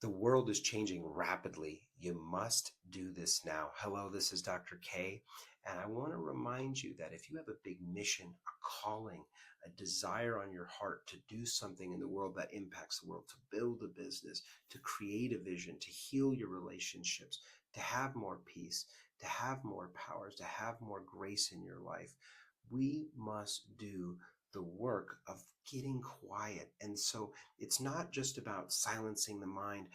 The world is changing rapidly. You must do this now. Hello, this is Dr. K, and I want to remind you that if you have a big mission, a calling, a desire on your heart to do something in the world that impacts the world, to build a business, to create a vision, to heal your relationships, to have more peace, to have more powers, to have more grace in your life, we must do the work of getting quiet. And so it's not just about silencing the mind.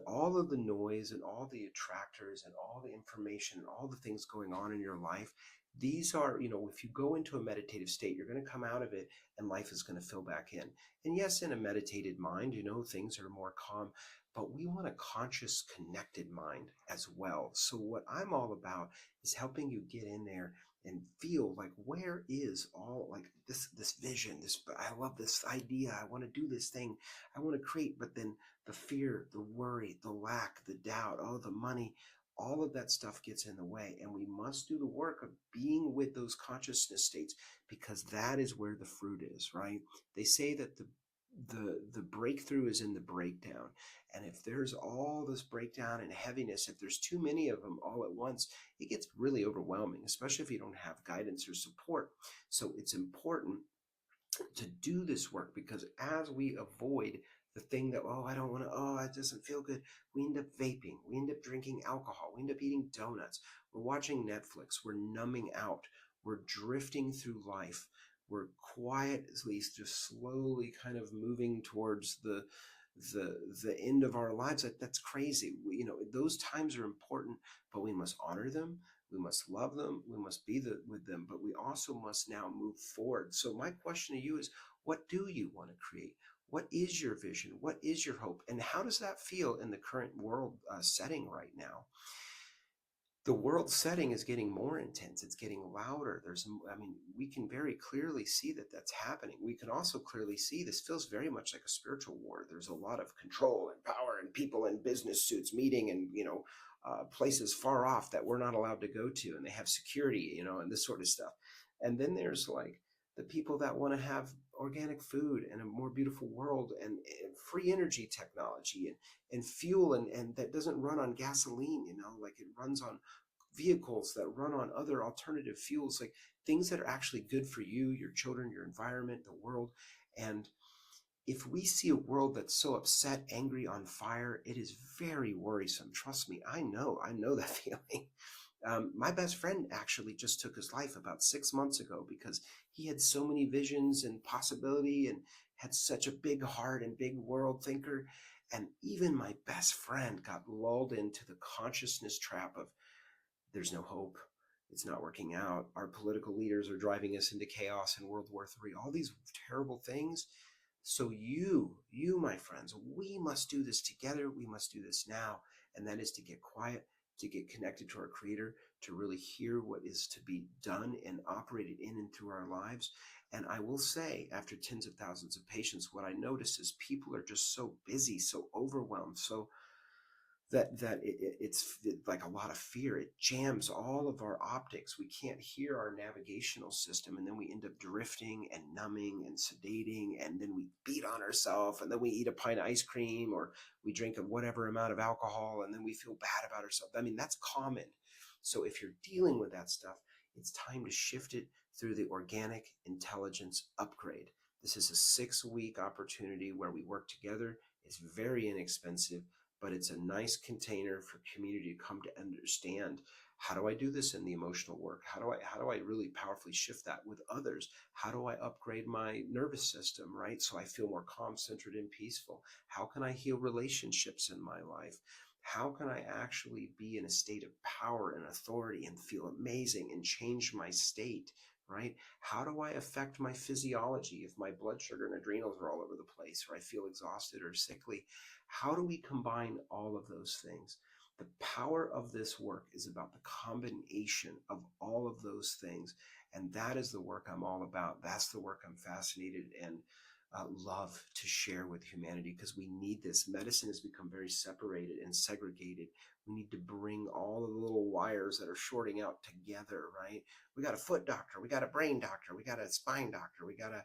All of the noise and all the attractors and all the information and all the things going on in your life, these are, if you go into a meditative state, you're going to come out of it and life is going to fill back in. And yes, in a meditated mind, things are more calm, but we want a conscious, connected mind as well. So what I'm all about is helping you get in there and feel like, where is all like this vision, I love this idea, I want to do this thing, I want to create, but then the fear, the worry, the lack, the doubt, the money, all of that stuff gets in the way. And we must do the work of being with those consciousness states, because that is where the fruit is, right? They say that the breakthrough is in the breakdown. And if there's all this breakdown and heaviness, if there's too many of them all at once, it gets really overwhelming, especially if you don't have guidance or support. So it's important to do this work, because as we avoid the thing that, I don't want to, it doesn't feel good, we end up vaping, we end up drinking alcohol, we end up eating donuts, we're watching Netflix, we're numbing out, we're drifting through life, we're quietly just slowly kind of moving towards the end of our lives. That's crazy. Those times are important, but we must honor them, we must love them, we must be with them, but we also must now move forward. So my question to you is, what do you want to create? What is your vision? What is your hope? And how does that feel in the current world setting right now? The world setting is getting more intense. It's getting louder. We can very clearly see that that's happening. We can also clearly see this feels very much like a spiritual war. There's a lot of control and power and people in business suits meeting and, places far off that we're not allowed to go to. And they have security, and this sort of stuff. And then there's like the people that want to have organic food and a more beautiful world and free energy technology and fuel and that doesn't run on gasoline, like it runs on vehicles that run on other alternative fuels, like things that are actually good for you, your children, your environment, the world. And if we see a world that's so upset, angry, on fire, it is very worrisome. Trust me, I know that feeling. My best friend actually just took his life about 6 months ago because he had so many visions and possibility and had such a big heart and big world thinker. And even my best friend got lulled into the consciousness trap of, there's no hope, it's not working out, our political leaders are driving us into chaos and World War III, all these terrible things. So you, my friends, we must do this together. We must do this now. And that is to get quiet, to get connected to our Creator, to really hear what is to be done and operated in and through our lives. And I will say, after tens of thousands of patients, what I notice is people are just so busy, so overwhelmed, so it's like a lot of fear. It jams all of our optics. We can't hear our navigational system, and then we end up drifting and numbing and sedating, and then we beat on ourselves, and then we eat a pint of ice cream, or we drink a whatever amount of alcohol, and then we feel bad about ourselves. That's common. So if you're dealing with that stuff, it's time to shift it through the organic intelligence upgrade. This is a 6-week opportunity where we work together. It's very inexpensive, but it's a nice container for community to come to understand, how do I do this in the emotional work? How do I really powerfully shift that with others? How do I upgrade my nervous system, right? So I feel more calm, centered, and peaceful. How can I heal relationships in my life? How can I actually be in a state of power and authority and feel amazing and change my state, right? How do I affect my physiology if my blood sugar and adrenals are all over the place, or I feel exhausted or sickly? How do we combine all of those things? The power of this work is about the combination of all of those things. And that is the work I'm all about. That's the work I'm fascinated and love to share with humanity, because we need this. Medicine has become very separated and segregated. We need to bring all of the little wires that are shorting out together, right? We got a foot doctor, we got a brain doctor, we got a spine doctor, we got a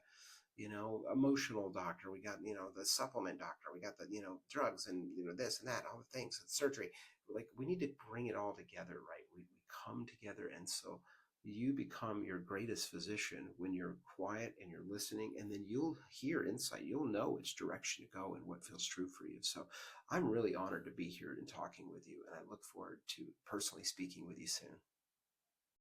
emotional doctor, we got, the supplement doctor, we got the, drugs and, this and that, all the things, and surgery. Like, we need to bring it all together, right? We come together. And so you become your greatest physician when you're quiet and you're listening, and then you'll hear insight. You'll know which direction to go and what feels true for you. So I'm really honored to be here and talking with you. And I look forward to personally speaking with you soon.